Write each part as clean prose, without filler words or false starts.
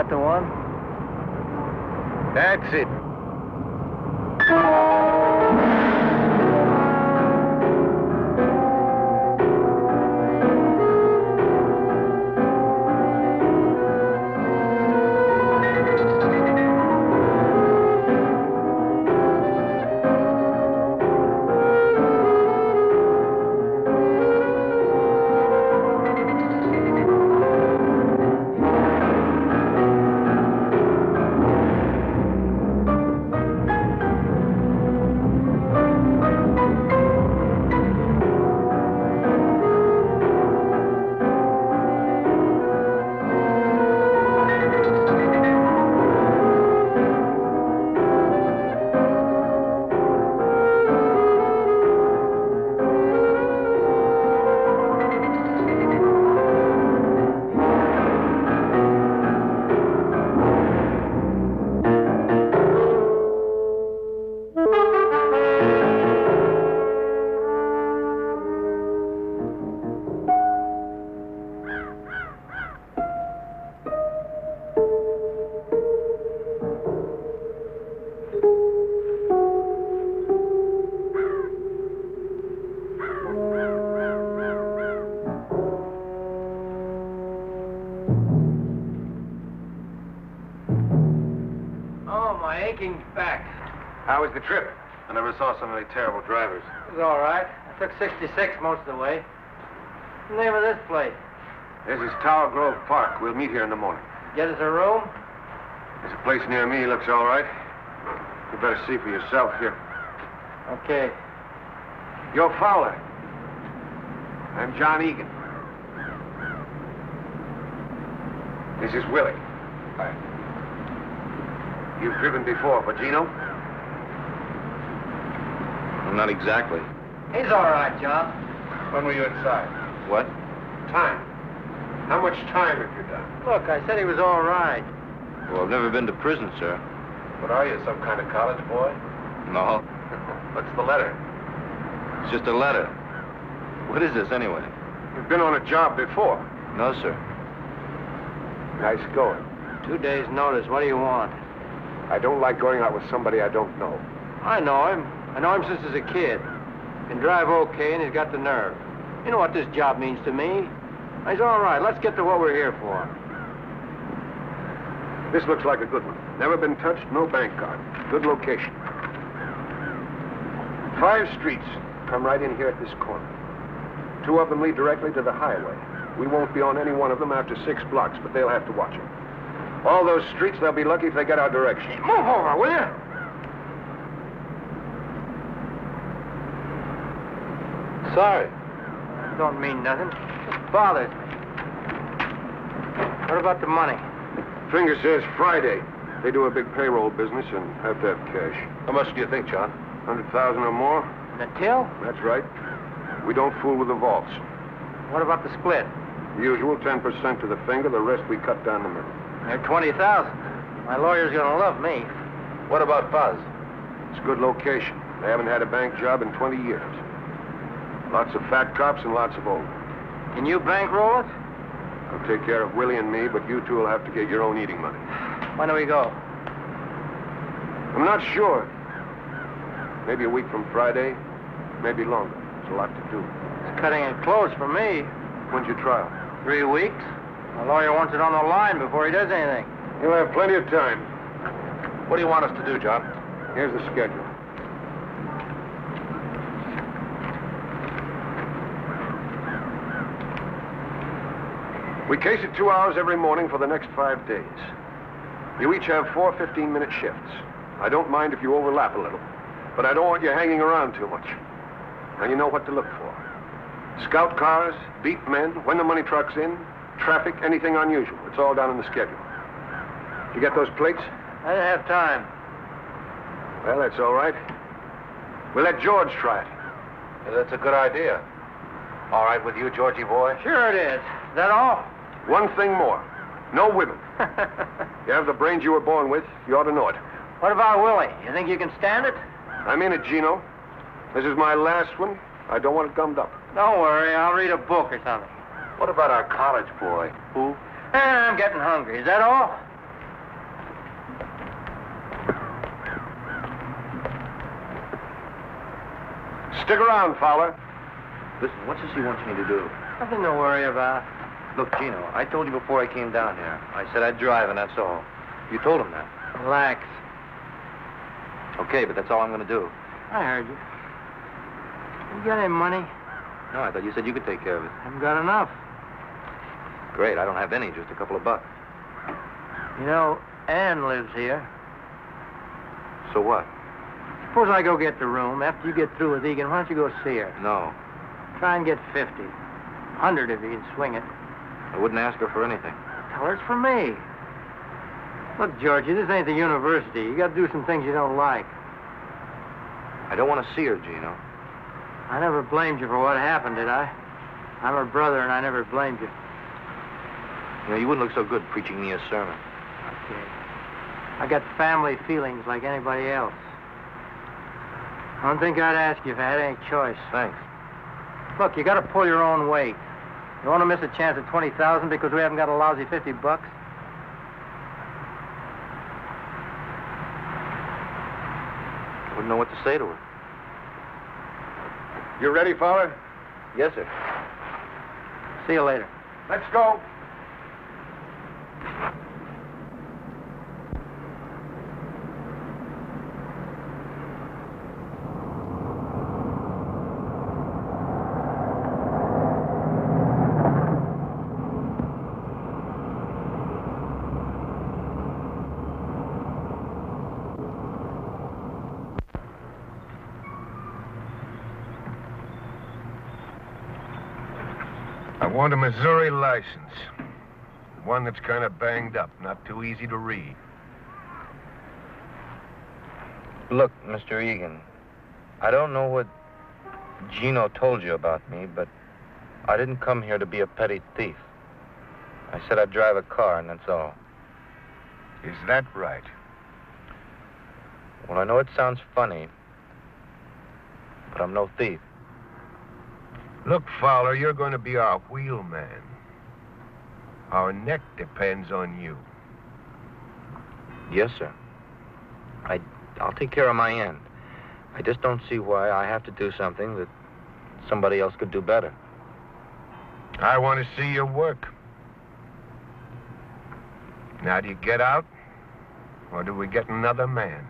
that the one? That's it. Back. How was the trip? I never saw so many terrible drivers. It was all right. I took 66 most of the way. What's the name of this place? This is Tower Grove Park. We'll meet here in the morning. Get us a room? There's a place near me. Looks all right. You better see for yourself here. Okay. You're Fowler. I'm John Egan. This is Willie. Hi. You've driven before, but Gino? Not exactly. He's all right, John. When were you inside? What? Time. How much time have you done? Look, I said he was all right. Well, I've never been to prison, sir. What are you, some kind of college boy? No. What's the letter? It's just a letter. What is this, anyway? You've been on a job before. No, sir. Nice going. 2 days' notice. What do you want? I don't like going out with somebody I don't know. I know him. I know him since he's a kid. Can drive okay, and he's got the nerve. You know what this job means to me. He's all right. Let's get to what we're here for. This looks like a good one. Never been touched, no bank card. Good location. 5 streets come right in here at this corner. 2 of them lead directly to the highway. We won't be on any one of them after 6 blocks, but they'll have to watch it. All those streets, they'll be lucky if they get our direction. Move over, will you? Sorry. Don't mean nothing. Just bothered. What about the money? Finger says Friday. They do a big payroll business and have to have cash. How much do you think, John? 100,000 or more? The till? That's right. We don't fool with the vaults. What about the split? The usual 10% to the finger, the rest we cut down the middle. They're 20,000. My lawyer's gonna love me. What about Buzz? It's a good location. They haven't had a bank job in 20 years. Lots of fat cops and lots of old. Can you bankroll it? I'll take care of Willie and me, but you two will have to get your own eating money. When do we go? I'm not sure. Maybe a week from Friday, maybe longer. There's a lot to do. It's cutting it close for me. When's your trial? 3 weeks. My lawyer wants it on the line before he does anything. You'll have plenty of time. What do you want us to do, John? Here's the schedule. We case it 2 hours every morning for the next 5 days. You each have 4 15-minute shifts. I don't mind if you overlap a little, but I don't want you hanging around too much. Now you know what to look for. Scout cars, beat men, when the money truck's in, traffic, anything unusual. It's all down in the schedule. You get those plates? I didn't have time. Well, that's all right. We'll let George try it. Yeah, that's a good idea. All right with you, Georgie boy? Sure it is. Is that all? One thing more. No women. You have the brains you were born with. You ought to know it. What about Willie? You think you can stand it? I'm in it, Gino. This is my last one. I don't want it gummed up. Don't worry. I'll read a book or something. What about our college boy? Who? I'm getting hungry. Is that all? Stick around, Fowler. Listen, what's this he wants me to do? Nothing to worry about. Look, Gino, I told you before I came down here. I said I'd drive, and that's all. You told him that. Relax. Okay, but that's all I'm going to do. I heard you. You got any money? No, I thought you said you could take care of it. Haven't got enough. Great, I don't have any, just a couple of bucks. You know, Ann lives here. So what? Suppose I go get the room. After you get through with Egan, why don't you go see her? No, Try and get 50. 100 if you can swing it. I wouldn't ask her for anything. Tell her it's for me. Look, Georgie, this ain't the university. You got to do some things you don't like. I don't want to see her, Gino. I never blamed you for what happened, did I? I'm her brother, and I never blamed you. You know, you wouldn't look so good preaching me a sermon. Okay. I got family feelings like anybody else. I don't think I'd ask you if I had any choice. Thanks. Look, you got to pull your own weight. You want to miss a chance at 20,000 because we haven't got a lousy 50 bucks? I wouldn't know what to say to her. You ready, Fowler? Yes, sir. See you later. Let's go. I want a Missouri license. One that's kind of banged up, not too easy to read. Look, Mr. Egan, I don't know what Gino told you about me, but I didn't come here to be a petty thief. I said I'd drive a car, and that's all. Is that right? Well, I know it sounds funny, but I'm no thief. Look, Fowler, you're going to be our wheelman. Our neck depends on you. Yes, sir. I'll take care of my end. I just don't see why I have to do something that somebody else could do better. I want to see your work. Now, do you get out, or do we get another man?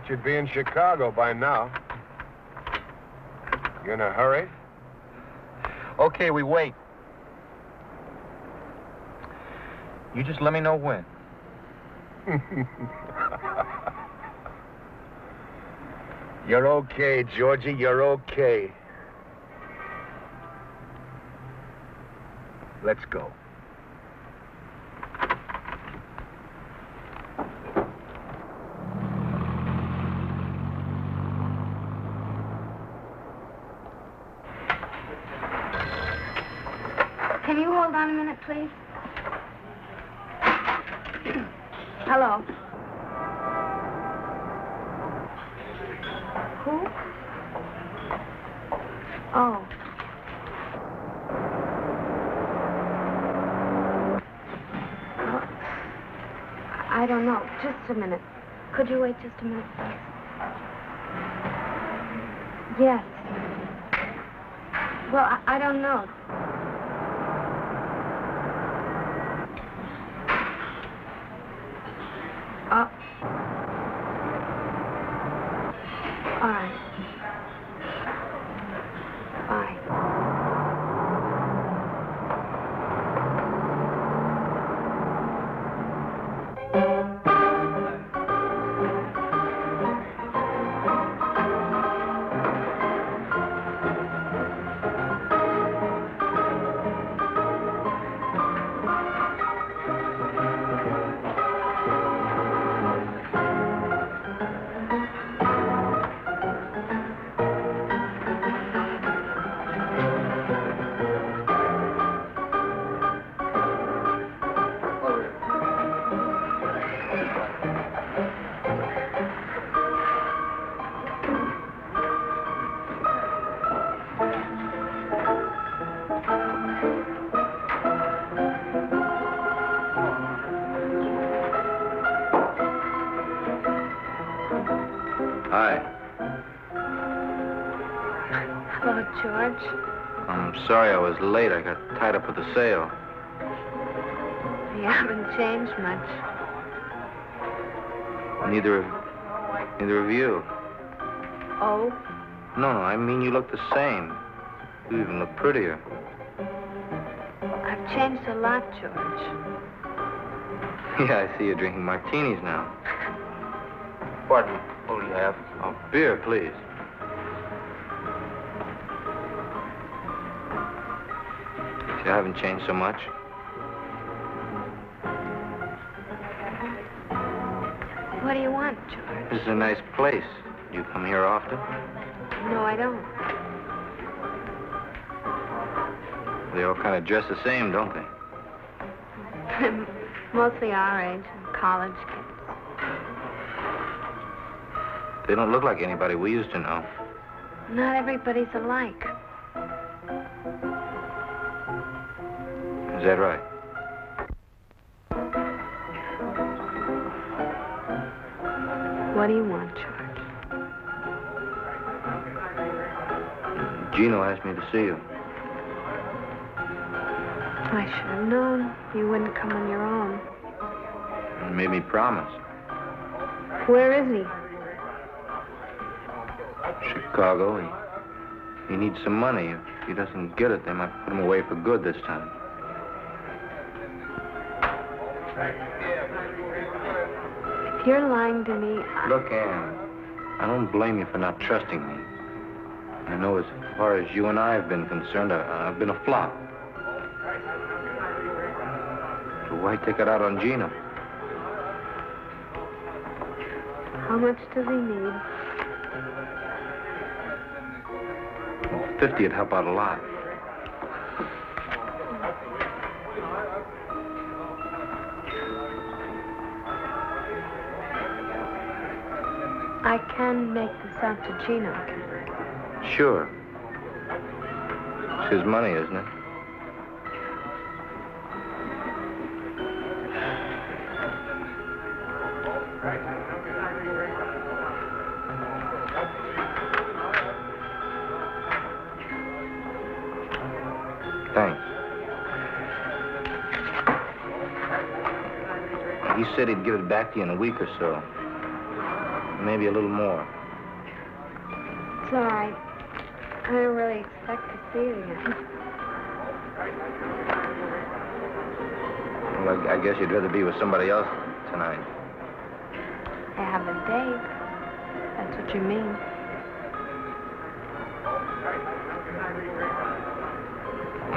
thought you'd be in Chicago by now. You in a hurry? Okay, we wait. You just let me know when. You're okay, Georgie. You're okay. Let's go. Can you hold on a minute, please? Hello. Who? Oh. I don't know. Just a minute. Could you wait just a minute, please? Yes. Well, I don't know. All right. Bye. Hi. Hello, George. I'm sorry I was late. I got tied up with the sale. You haven't changed much. Neither of you. Oh? No, I mean you look the same. You even look prettier. I've changed a lot, George. Yeah, I see you're drinking martinis now. Pardon, what do you have? Oh, beer, please. You haven't changed so much. What do you want, George? This is a nice place. You come here often? No, I don't. They all kind of dress the same, don't they? Mostly our age, college kids. They don't look like anybody we used to know. Not everybody's alike. Is that right? What do you want, George? Gino asked me to see you. I should have known you wouldn't come on your own. He made me promise. Where is he? Chicago. He needs some money. If he doesn't get it, they might put him away for good this time. If you're lying to me, Look, Ann, I don't blame you for not trusting me. I know as far as you and I have been concerned, I've been a flop. So why take it out on Gino? how much does he need? 50 would help out a lot. I can make this out to Gino. Sure. It's his money, isn't it? Thanks. He said he'd give it back to you in a week or so. maybe a little more. It's all right. I don't really expect to see it again. Well, I guess you'd rather be with somebody else tonight. I have a date. That's what you mean.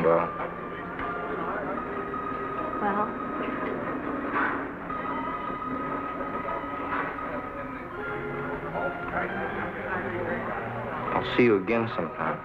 Well? Well? I'll see you again sometime.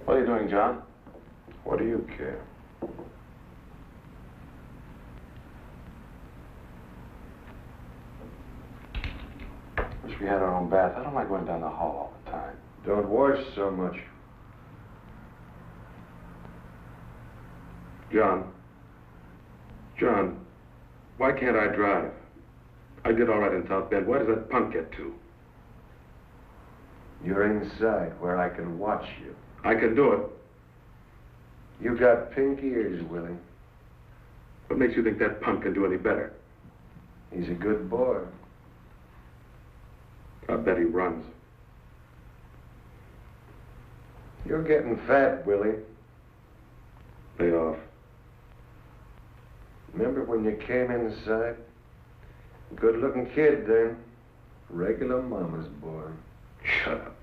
What are you doing, John? What do you care? Wish we had our own bath. I don't like going down the hall all the time. Don't wash so much. John, why can't I drive? I did all right in South Bend. Where does that punk get to? You're inside where I can watch you. I can do it. You got pink ears, Willie. What makes you think that punk can do any better? He's a good boy. I bet he runs. You're getting fat, Willie. Lay off. Remember when you came inside? Good-looking kid then. Regular mama's boy. Shut up.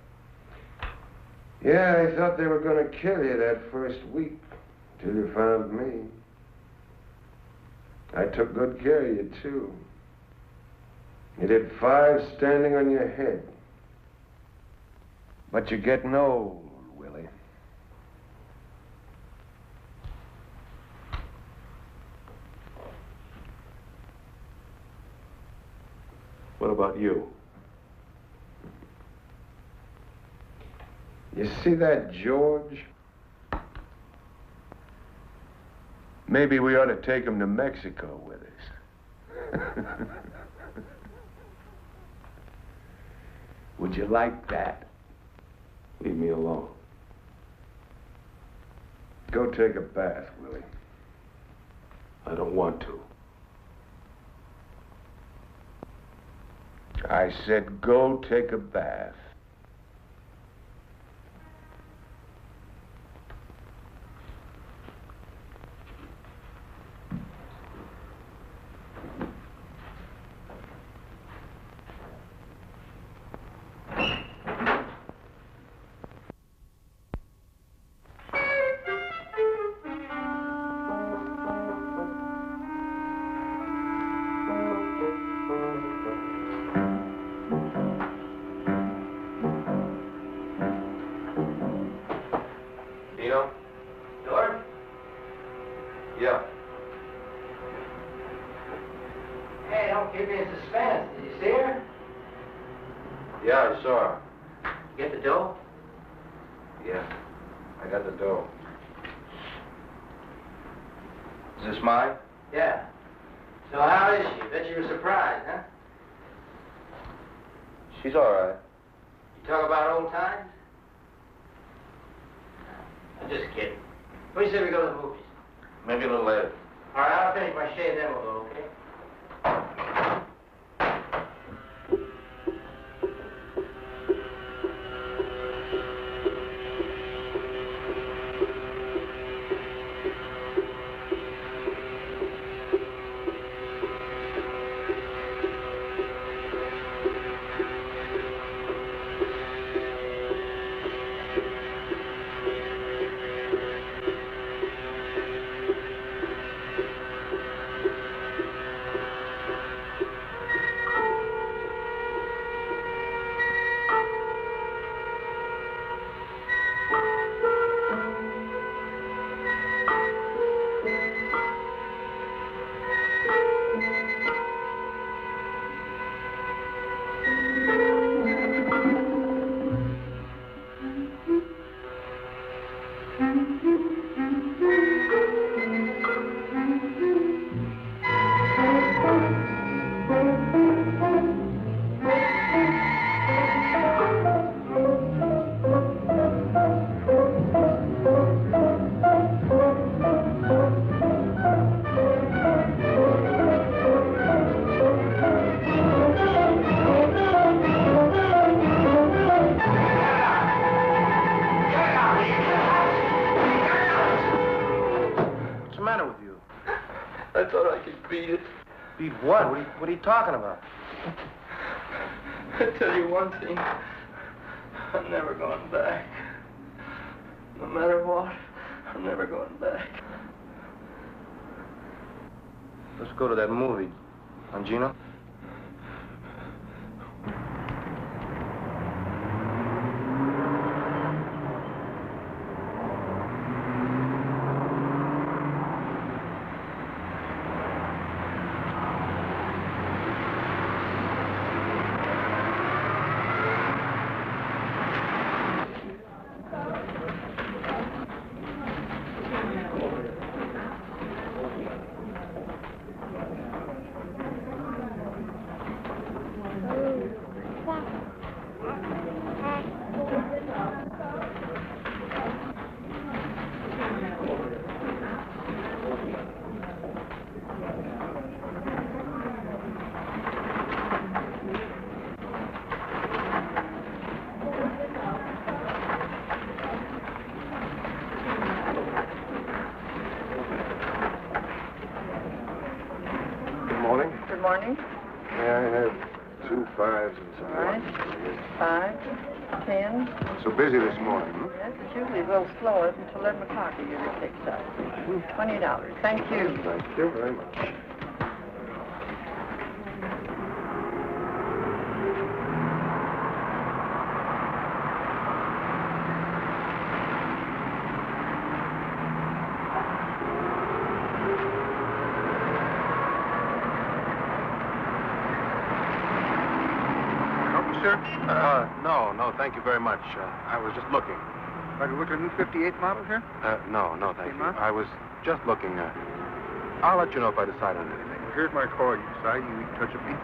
Yeah, I thought they were going to kill you that first week, till you found me. I took good care of you, too. You did 5 standing on your head. But you're getting old, Willie. What about you? You see that George? Maybe we ought to take him to Mexico with us. Would you like that? Leave me alone. Go take a bath, Willie. I don't want to. I said go take a bath. She's all right. You talk about old times? I'm just kidding. What do you say we go to the movies? Maybe a little later. All right, I'll finish my shave, then we'll go, okay? What are you talking about? I tell you one thing. I'm never going back. No matter what, I'm never going back. Let's go to that movie. On Gino? Morning. May I have 2 5s and some All right. 5, 10. So busy this morning, huh? Yes, it's usually a little slower until 11 o'clock it usually picks up. $20. Thank you. Thank you very much. sir? No, thank you very much. I was just looking. Are you looking at a new 58 model here? No, thank you. Huh? I was just looking. I'll let you know if I decide on anything. Here's my card. You decide you can touch a beat.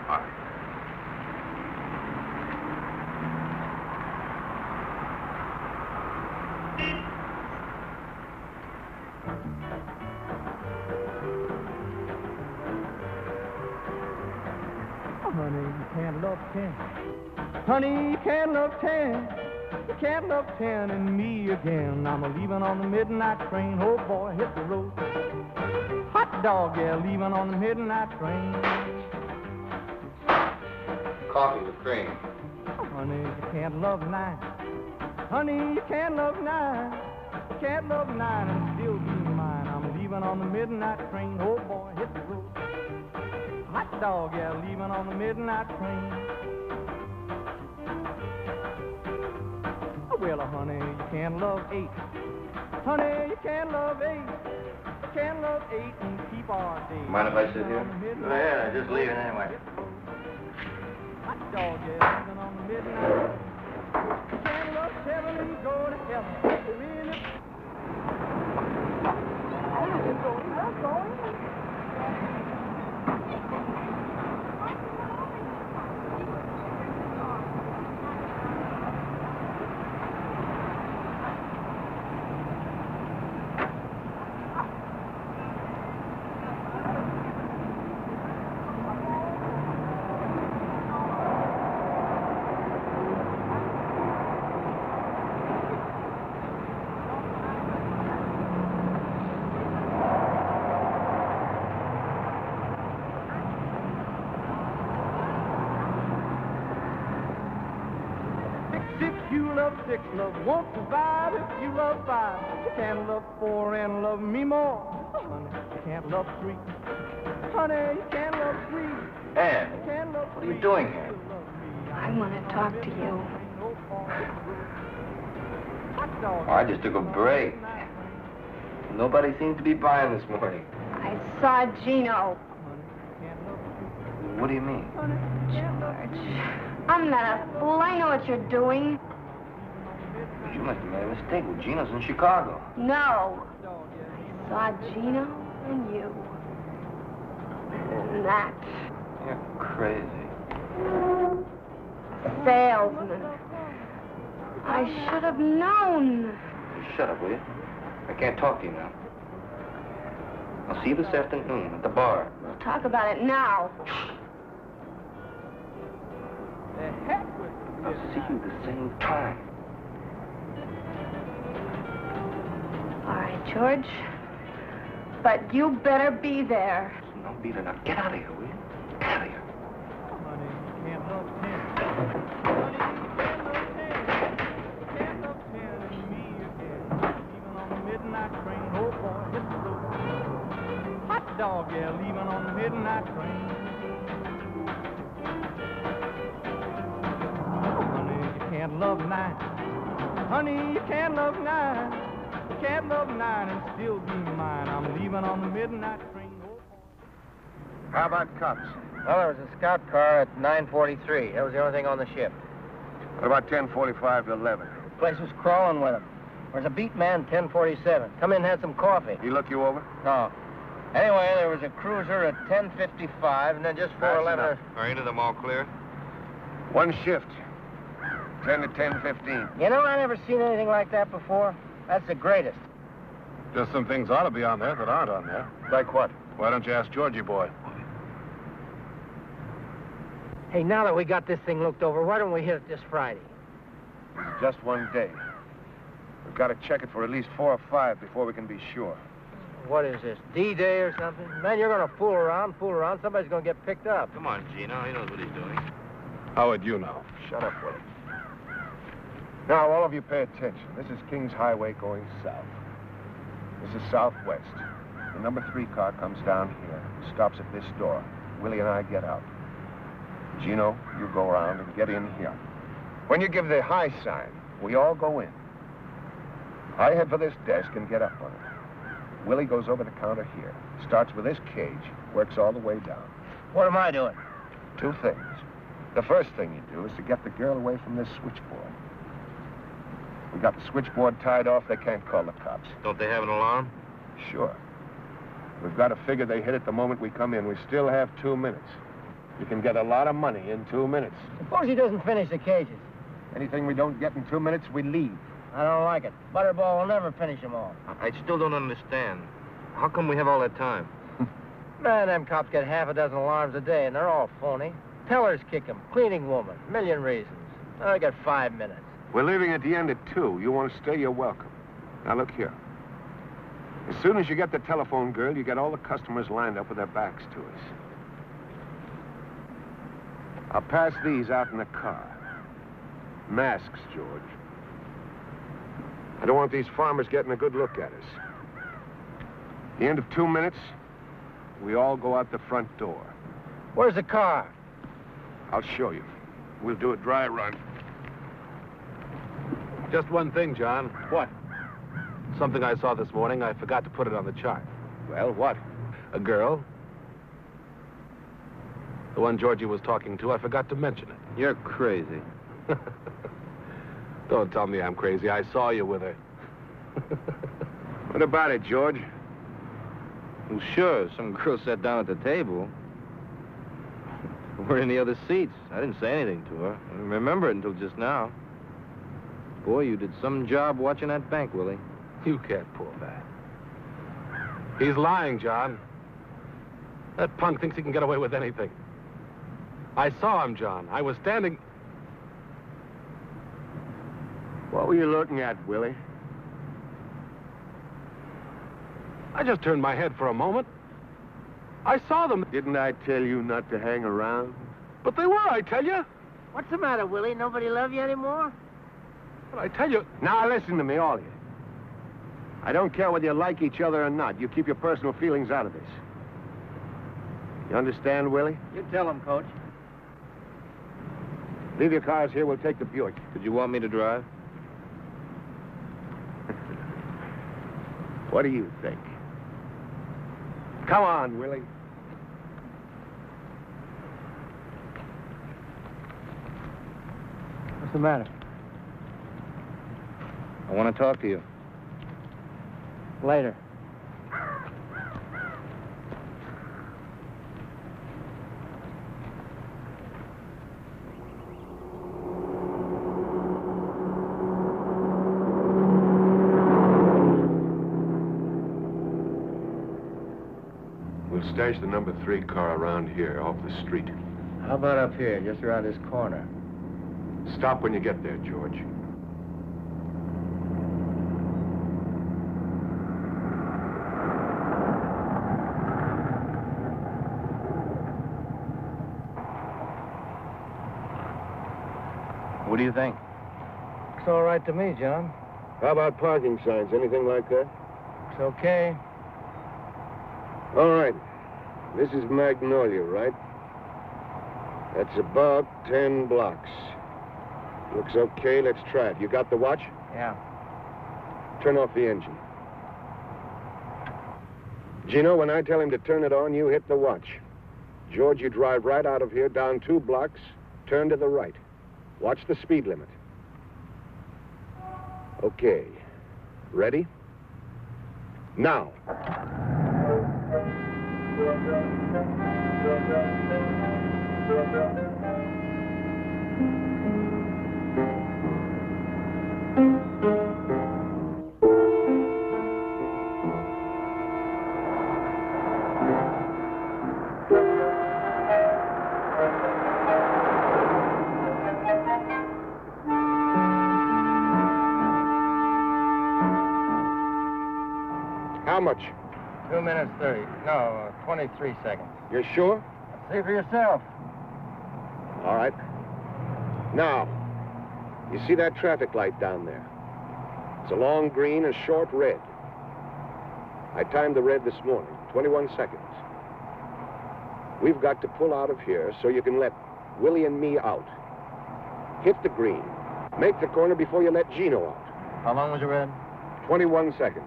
All right. Honey, you can't love 10. Honey, you can't love 10. You can't love 10 and me again. I'm a-leaving on the midnight train. Oh, boy, hit the road. Hot dog, yeah, leaving on the midnight train. Coffee with cream. Honey, you can't love 9. Honey, you can't love 9. You can't love 9 and still be mine. I'm leaving on the midnight train. Oh, boy, hit the road. Hot dog, yeah, leaving on the midnight train. Well, honey, you can't love 8. Honey, you can't love 8. You can't love 8 and keep our days. Mind if I sit here? Go ahead, I'm just leaving anyway. Hot dog, yeah, leaving on the midnight. You can't love 7 and go to heaven. Really? I'm going. Six love won't survive if you love 5. You can't love 4 and love me more. Honey, you can't love 3. Honey, you can't love 3. Ann, You can't love what are you 3. doing here? I want to talk to you. Oh, I just took a break. Nobody seems to be buying this morning. I saw Gino. What do you mean? George, I'm not a fool. I know what you're doing. You must have made a mistake. Well, Gino's in Chicago. No. I saw Gino and you. And that. You're crazy. Salesman. I should have known. Shut up, will you? I can't talk to you now. I'll see you this afternoon at the bar. We'll talk about it now. I'll see you the same time. All right, George. But you better be there. No, beat it up. Get out of here, will you? Get out of here. Honey, you can't love 10. Honey, you can't love 10. You can't love 10 and me again. Leaving on the midnight train. Oh, boy, hit the road. Hot dog, yeah, leaving on the midnight train. Honey, you can't love 9. Honey, you can't love 9. You can't love 9 and still be mine. I'm leaving on the midnight train. How about cops? Well, there was a scout car at 9:43. That was the only thing on the ship. What about 10:45 to 11? The place was crawling with them. There's a beat man, 10:47. Come in and had some coffee. He look you over? No. Anyway, there was a cruiser at 10:55, and then just 4:11. Are any of them all clear? One shift. 10 to 10:15. You know, I never seen anything like that before. That's the greatest. Just some things ought to be on there that aren't on there. Like what? Why don't you ask Georgie boy? Hey, now that we got this thing looked over, why don't we hit it this Friday? Just one day. We've got to check it for at least 4 or 5 before we can be sure. What is this, D-Day or something? Man, you're going to fool around. Somebody's going to get picked up. Come on, Gino. He knows what he's doing. How would you know? Shut up, Willie. Now, all of you pay attention. This is Kings Highway going south. This is southwest. The number 3 car comes down here, stops at this door. Willie and I get out. Gino, you go around and get in here. When you give the high sign, we all go in. I head for this desk and get up on it. Willie goes over the counter here, starts with this cage, works all the way down. What am I doing? 2 things. The first thing you do is to get the girl away from this switchboard. We got the switchboard tied off, they can't call the cops. Don't they have an alarm? Sure. We've got to figure they hit it the moment we come in. We still have 2 minutes. You can get a lot of money in 2 minutes. Suppose he doesn't finish the cases. Anything we don't get in 2 minutes, we leave. I don't like it. Butterball will never finish them all. I still don't understand. How come we have all that time? Man, them cops get half a dozen alarms a day, and they're all phony. Tellers kick them, cleaning woman, million reasons. I got 5 minutes. We're leaving at the end at 2. You want to stay, you're welcome. Now, look here. As soon as you get the telephone girl, you get all the customers lined up with their backs to us. I'll pass these out in the car. Masks, George. I don't want these farmers getting a good look at us. At the end of 2 minutes, we all go out the front door. Where's the car? I'll show you. We'll do a dry run. Just one thing, John. What? Something I saw this morning. I forgot to put it on the chart. Well, what? A girl. The one Georgie was talking to. I forgot to mention it. You're crazy. Don't tell me I'm crazy. I saw you with her. What about it, George? Well, sure. Some girl sat down at the table. We're in the other seats. I didn't say anything to her. I didn't remember it until just now. Boy, you did some job watching that bank, Willie. You can't pull that. He's lying, John. That punk thinks he can get away with anything. I saw him, John. I was standing... What were you looking at, Willie? I just turned my head for a moment. I saw them. Didn't I tell you not to hang around? But they were, I tell you. What's the matter, Willie? Nobody love you anymore? But I tell you... Now, listen to me, all of you. I don't care whether you like each other or not. You keep your personal feelings out of this. You understand, Willie? You tell him, Coach. Leave your cars here. We'll take the Buick. Did you want me to drive? What do you think? Come on, Willie. What's the matter? I want to talk to you. Later. We'll stash the number 3 car around here, off the street. How about up here, just around this corner? Stop when you get there, George. What do you think? It's all right to me, John. How about parking signs? Anything like that? It's okay. All right. This is Magnolia, right? That's about 10 blocks. Looks okay. Let's try it. You got the watch? Yeah. Turn off the engine. Gino, when I tell him to turn it on, you hit the watch. George, you drive right out of here, down 2 blocks, turn to the right. Watch the speed limit. Okay. Ready? Now. How much? 2 minutes 30. No, 23 seconds. You're sure? See for yourself. All right. Now, you see that traffic light down there? It's a long green and short red. I timed the red this morning, 21 seconds. We've got to pull out of here so you can let Willie and me out. Hit the green. Make the corner before you let Gino out. How long was the red? 21 seconds.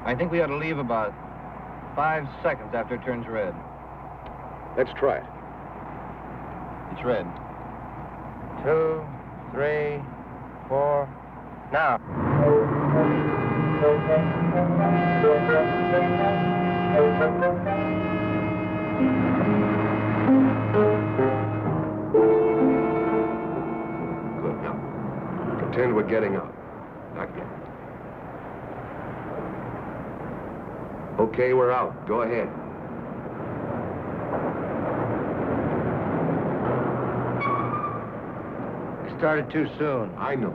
I think we ought to leave about 5 seconds after it turns red. Let's try it. It's red. 2, 3, 4. Now. Good. Now, pretend we're getting out. Not yet. Okay, we're out. Go ahead. Started too soon. I know.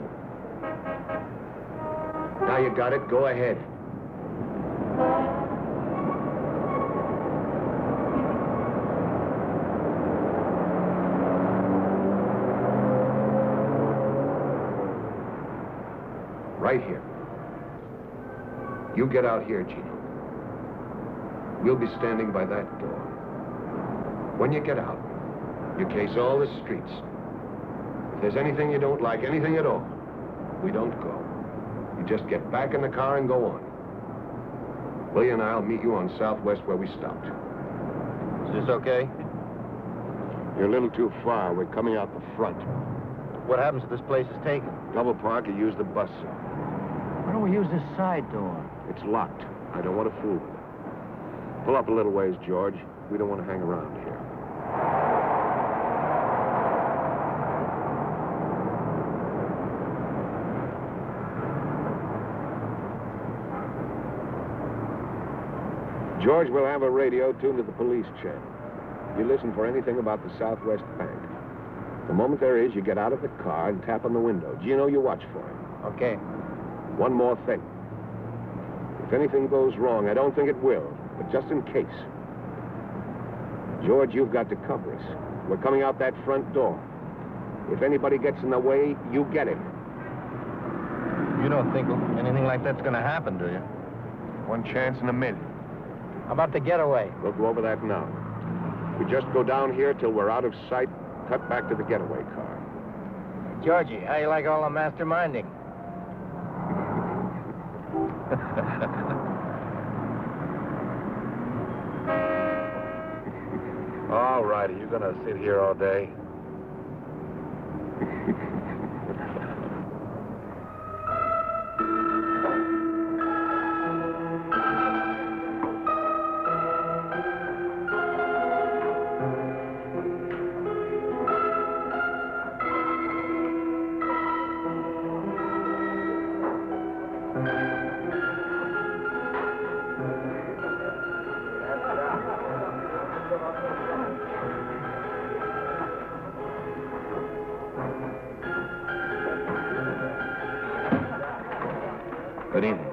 Now you got it. Go ahead. Right here. You get out here, Gino. We'll be standing by that door. When you get out, you case all the streets. If there's anything you don't like, anything at all, we don't go. You just get back in the car and go on. Willie and I'll meet you on Southwest where we stopped. Is this okay? You're a little too far. We're coming out the front. What happens if this place is taken? Double park or use the bus, sir. Why don't we use this side door? It's locked. I don't want to fool with it. Pull up a little ways, George. We don't want to hang around here. George will have a radio tuned to the police channel. You listen for anything about the Southwest Bank. The moment there is, you get out of the car and tap on the window. Gino, you watch for him. Okay. One more thing. If anything goes wrong, I don't think it will, but just in case. George, you've got to cover us. We're coming out that front door. If anybody gets in the way, you get him. You don't think anything like that's going to happen, do you? One chance in a million. How about the getaway? We'll go over that now. We just go down here till we're out of sight, cut back to the getaway car. Georgie, how you like all the masterminding? All right, are you going to sit here all day? Good evening.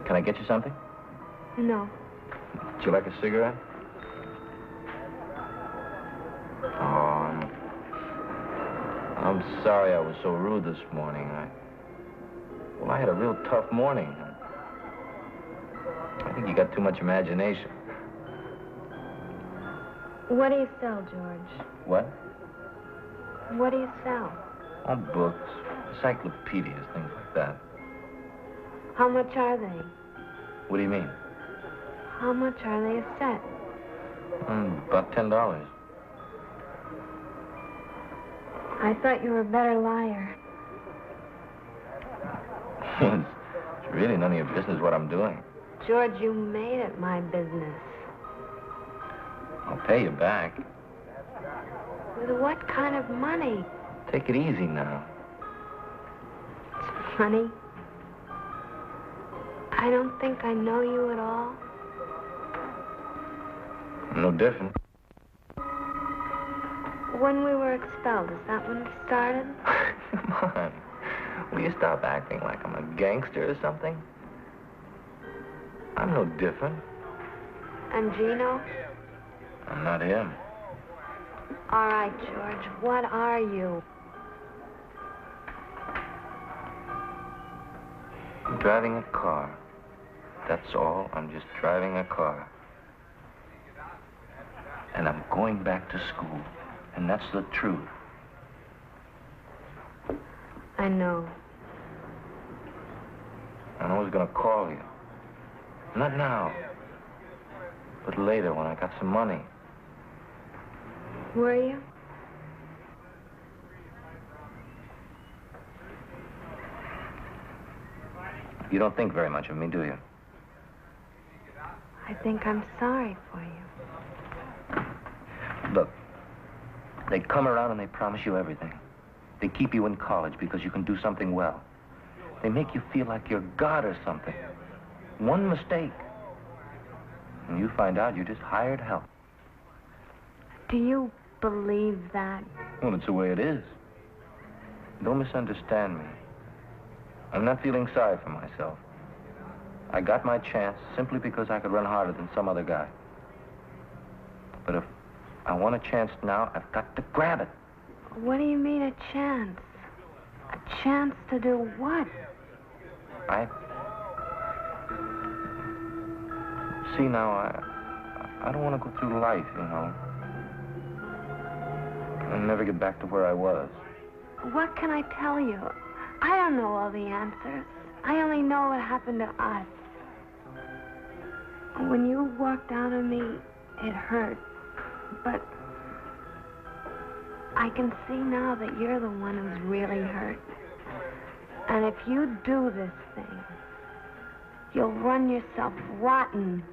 Can I get you something? No. Would you like a cigarette? Oh, I'm sorry I was so rude this morning. I had a real tough morning. I think you got too much imagination. What do you sell, George? What? What do you sell? Books, encyclopedias, things like that. How much are they? What do you mean? How much are they a set? About $10. I thought you were a better liar. It's really none of your business what I'm doing. George, you made it my business. I'll pay you back. With what kind of money? Take it easy now. It's funny. I don't think I know you at all. No different. When we were expelled, is that when it started? Come on. Will you stop acting like I'm a gangster or something? I'm no different. And Gino? I'm not him. All right, George, what are you? I'm driving a car. That's all. I'm just driving a car. And I'm going back to school. And that's the truth. I know. I was gonna call you. Not now. But later when I got some money. Were you? You don't think very much of me, do you? I think I'm sorry for you. Look, they come around and they promise you everything. They keep you in college because you can do something well. They make you feel like you're God or something. One mistake, and you find out you're just hired help. Do you believe that? Well, it's the way it is. Don't misunderstand me. I'm not feeling sorry for myself. I got my chance simply because I could run harder than some other guy. But if I want a chance now, I've got to grab it. What do you mean, a chance? A chance to do what? See, now, I don't want to go through life, you know, and never get back to where I was. What can I tell you? I don't know all the answers. I only know what happened to us. When you walked out on me, it hurt. But I can see now that you're the one who's really hurt. And if you do this thing, you'll run yourself rotten.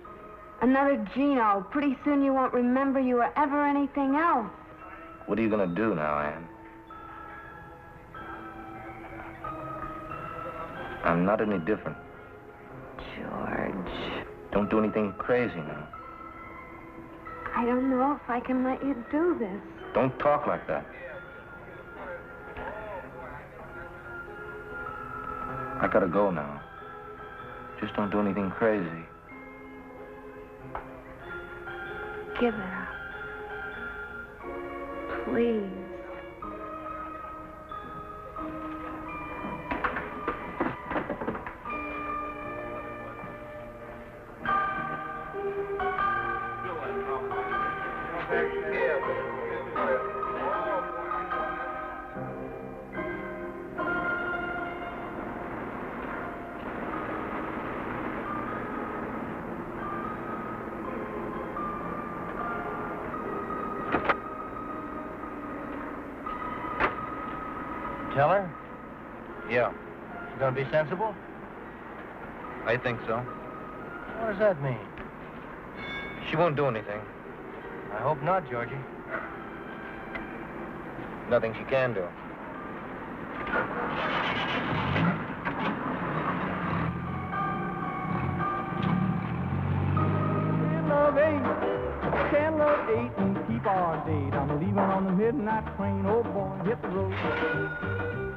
Another Gino. Pretty soon you won't remember you were ever anything else. What are you going to do now, Ann? I'm not any different. George. Don't do anything crazy now. I don't know if I can let you do this. Don't talk like that. I gotta go now. Just don't do anything crazy. Give it up. Please. Tell her? Yeah, She's gonna be sensible? I think so. What does that mean? She won't do anything. I hope not, Georgie. Nothing she can do. Can't love eight and keep our date. I'm leaving on the midnight train. Oh boy, hit the road.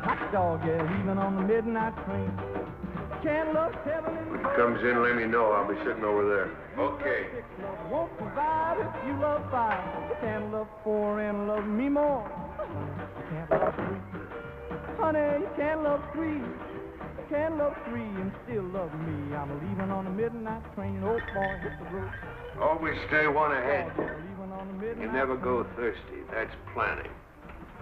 Hot dog, yeah, leaving on the midnight train. Can't love seven and When he comes in, let me know. I'll be sitting over there. Okay. won't survive if you love five. Can't love four and love me more. Can't love three. Honey, you can't love three. Can't love three and still love me. I'm leaving on the midnight train. Oh boy, hit the road. Always stay one ahead. Leaving on the midnight You never go thirsty. That's planning.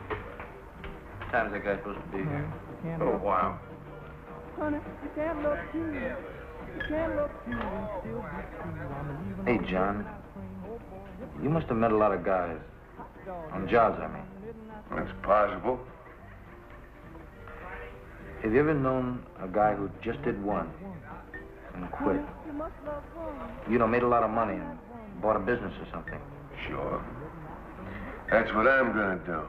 What time is that guy supposed to be here? Can't Oh, love wow. honey, you can't love two. You can't love two and still be true. I'm leaving Hey, on the John. midnight train. Oh boy, You must have met a lot of guys. On jobs, I mean. That's possible. Have you ever known a guy who just did one and quit? You know, made a lot of money and bought a business or something. Sure. That's what I'm gonna do.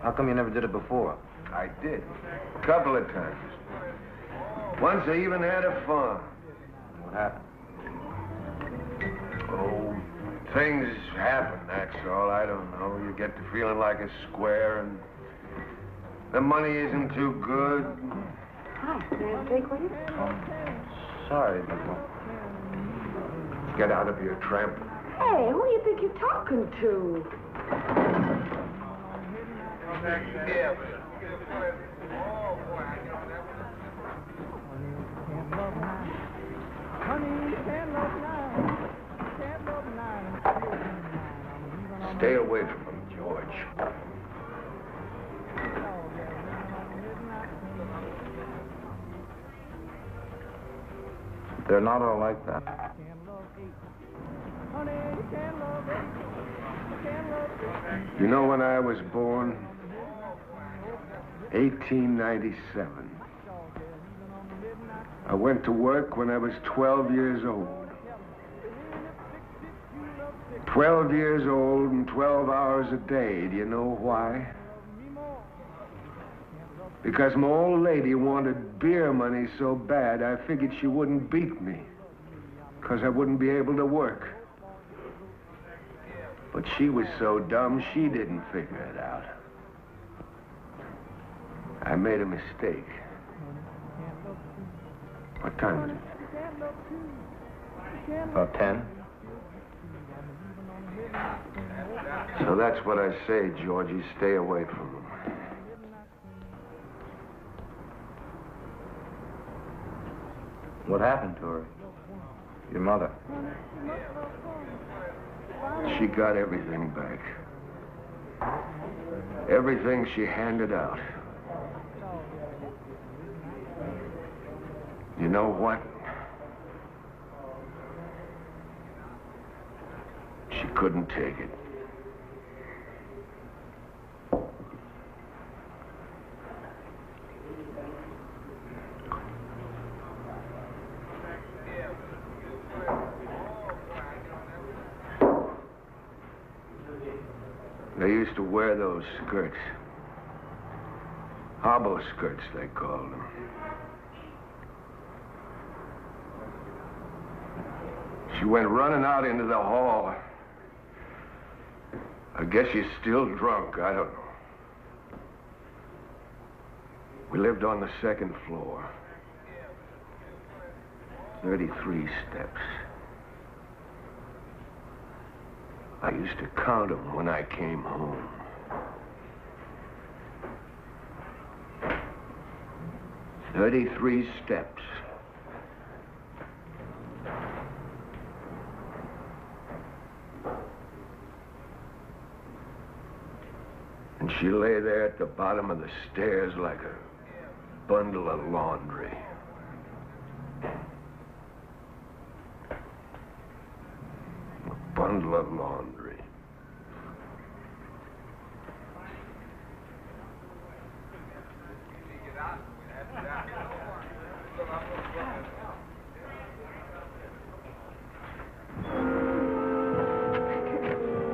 How come you never did it before? I did. A couple of times. Once I even had a farm. What happened? Oh, things happen, that's all. I don't know. You get to feeling like a square and the money isn't too good. Hi, can I have a drink with you? Sorry, but... Get out of here, tramp. Hey, who do you think you're talking to? Stay away from him, George. They're not all like that. You know when I was born? 1897. I went to work when I was 12 years old. 12 years old and 12 hours a day. Do you know why? Because my old lady wanted beer money so bad, I figured she wouldn't beat me. Because I wouldn't be able to work. But she was so dumb, she didn't figure it out. I made a mistake. What time is it? About 10. So that's what I say, Georgie. Stay away from them. What happened to her? Your mother? She got everything back. Everything she handed out. You know what? She couldn't take it. They used to wear those skirts. Hobo skirts, they called them. She went running out into the hall. I guess she's still drunk, I don't know. We lived on the second floor. 33 steps. I used to count them when I came home. "33 steps. And she lay there at the bottom of the stairs like a bundle of laundry. A bundle of laundry.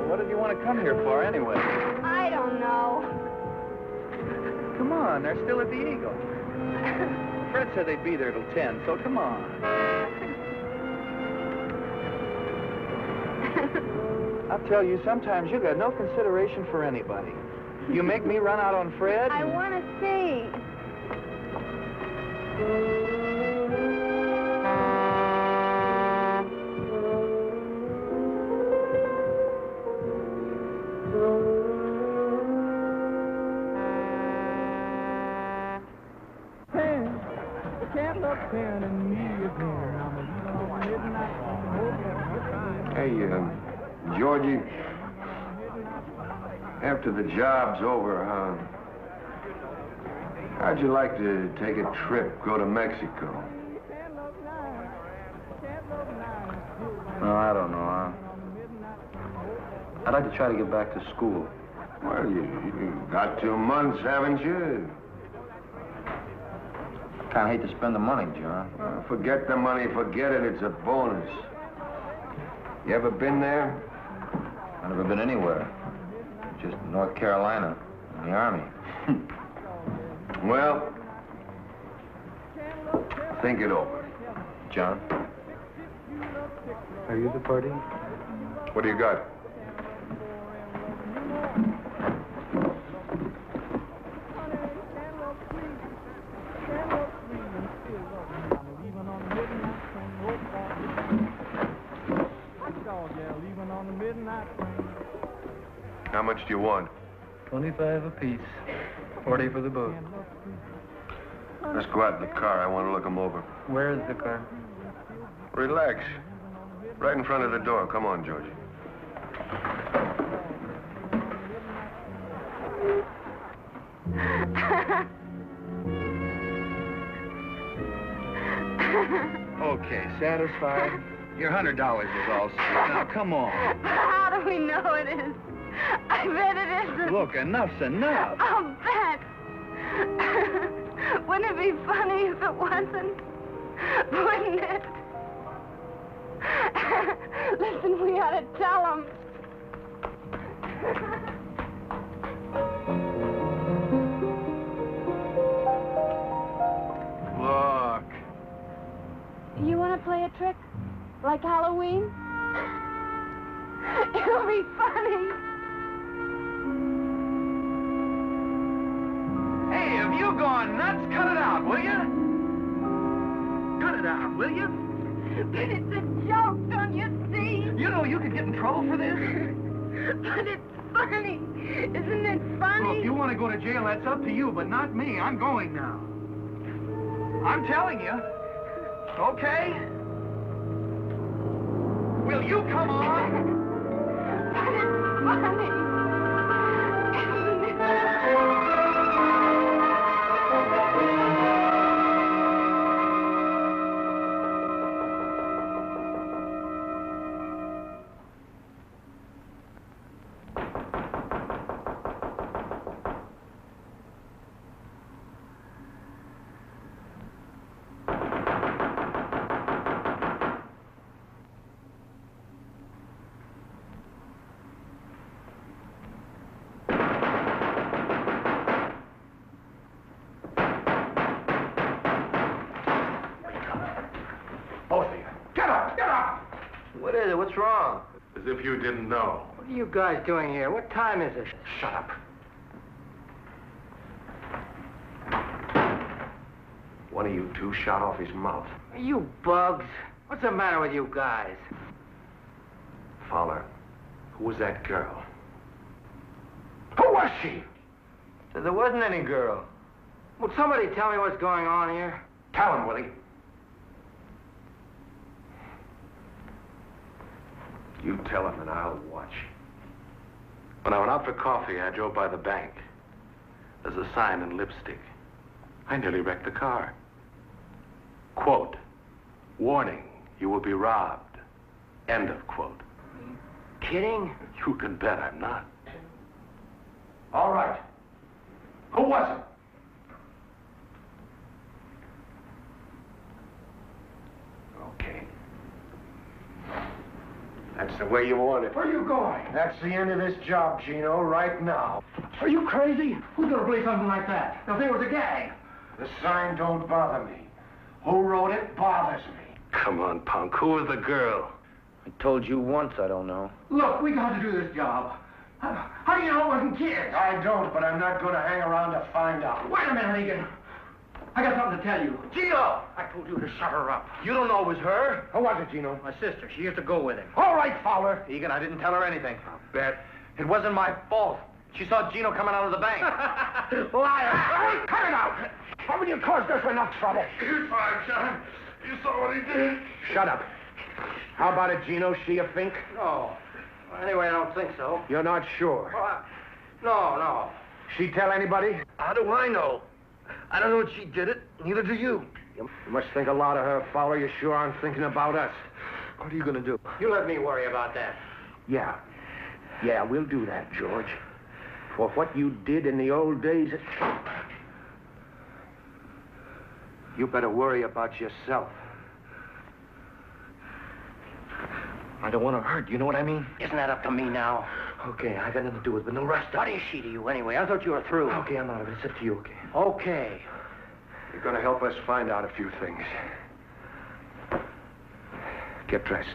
What did you want to come here for, anyway? I don't know. Come on, they're still at the Eagle. Fred said they'd be there till 10, so come on. I'll tell you, sometimes you got no consideration for anybody. You make me run out on Fred. I want to see. Hey, Georgie, after the job's over, how'd you like to take a trip, go to Mexico? No, I don't know. I'd like to try to get back to school. Well, you got 2 months, haven't you? I kind of hate to spend the money, John. Forget the money, forget it, it's a bonus. You ever been there? I've never been anywhere. Just North Carolina, in the Army. Well, think it over. John? Are you the party? What do you got? How much do you want? 25 apiece. 40 for the boat. Let's go out in the car. I want to look them over. Where is the car? Relax. Right in front of the door. Come on, Georgie. Okay, satisfied? Your $100 is all set. Now, come on. How do we know it is? I bet it isn't. Look, enough's enough. I'll bet. Wouldn't it be funny if it wasn't? Wouldn't it? Listen, we ought to tell him. Look. You want to play a trick? Like Halloween? It'll be funny. Hey, have you gone nuts? Cut it out, will you? Cut it out, will you? But it's a joke, don't you see? You know you could get in trouble for this. But it's funny. Isn't it funny? Well, if you want to go to jail, that's up to you, but not me. I'm going now. I'm telling you. Okay? Will you come on? But it's funny. Isn't it? Both of you. Get up! Get up! What is it? What's wrong? As if you didn't know. What are you guys doing here? What time is it? Shut up. One of you two shot off his mouth. You bugs. What's the matter with you guys? Fowler, who was that girl? Who was she? There wasn't any girl. Will somebody tell me what's going on here? Tell him, Willie. You tell him and I'll watch. When I went out for coffee, I drove by the bank. There's a sign in lipstick. I nearly wrecked the car. Quote, warning, you will be robbed. End of quote. Kidding? You can bet I'm not. All right. Who was it? Okay. That's the way you want it. Where are you going? That's the end of this job, Gino, right now. Are you crazy? Who's gonna believe something like that? They'll think it was a gag. The sign don't bother me. Who wrote it bothers me. Come on, punk. Who was the girl? I told you once I don't know. Look, we got to do this job. How do you know it wasn't kids? I don't, but I'm not going to hang around to find out. Wait a minute, Egan. I got something to tell you. Gino! I told you to shut her up. You don't know it was her? Who was it, Gino? My sister. She used to go with him. All right, Fowler. Egan, I didn't tell her anything. I'll bet. It wasn't my fault. She saw Gino coming out of the bank. Liar! Hey, cut it out! Haven't you caused us enough trouble? You're fine, John. You saw what he did. Shut up. How about it, Gino? She a fink? No. Anyway, I don't think so. You're not sure? Well, no. She tell anybody? How do I know? I don't know if she did it. Neither do you. You must think a lot of her, Fowler. You sure aren't thinking about us. What are you going to do? You let me worry about that. Yeah, we'll do that, George. For what you did in the old days, you better worry about yourself. I don't want to hurt. You know what I mean? Isn't that up to me now? Okay, I got nothing to do with it, but no rush. What is she to you anyway? I thought you were through. Okay, I'm out of it. It's up to you, okay? Okay. You're going to help us find out a few things. Get dressed.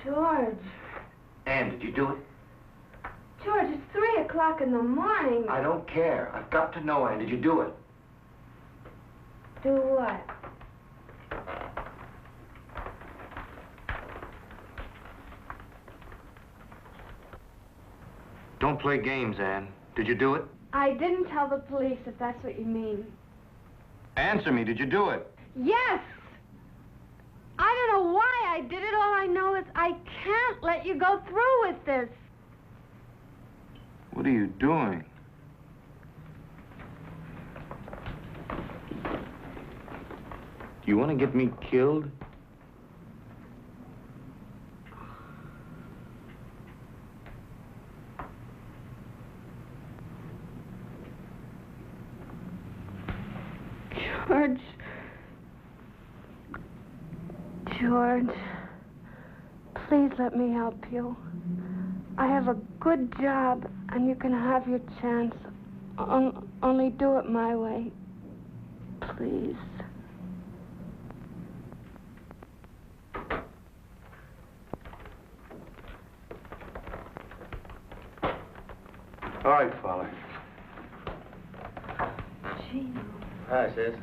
George. Ann, did you do it? George, it's 3:00. o'clock in the morning. I don't care. I've got to know, Ann. Did you do it? Do what? Don't play games, Ann. Did you do it? I didn't tell the police, if that's what you mean. Answer me. Did you do it? Yes! I don't know why I did it. All I know is I can't let you go through with this. What are you doing? You want to get me killed? George. George. Please let me help you. I have a good job, and you can have your chance. Only do it my way. Please. All right, Fowler. Gino. Hi, sis.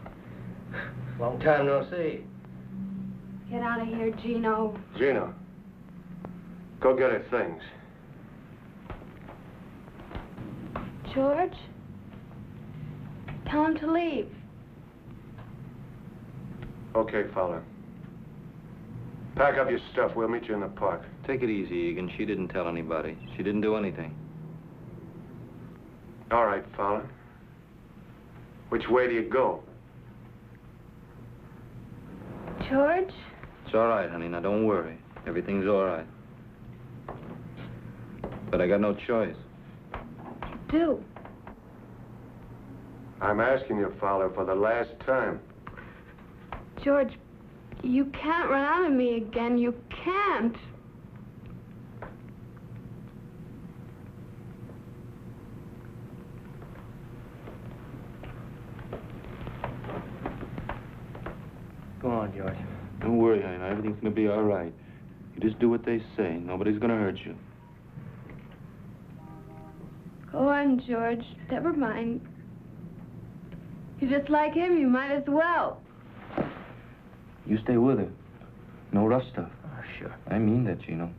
Long time no see. Get out of here, Gino. Gino, go get her things. George? Tell him to leave. Okay, Fowler. Pack up your stuff. We'll meet you in the park. Take it easy, Egan. She didn't tell anybody. She didn't do anything. All right, Fowler. Which way do you go? George? It's all right, honey. Now, don't worry. Everything's all right. But I got no choice. Do. I'm asking you, Fowler, for the last time. George, you can't run out of me again. You can't. Go on, George. Don't worry, honey. Now, everything's gonna be all right. You just do what they say. Nobody's gonna hurt you. Go on, George. Never mind. You're just like him. You might as well. You stay with her. No rough stuff. Oh, sure. I mean that, Gino.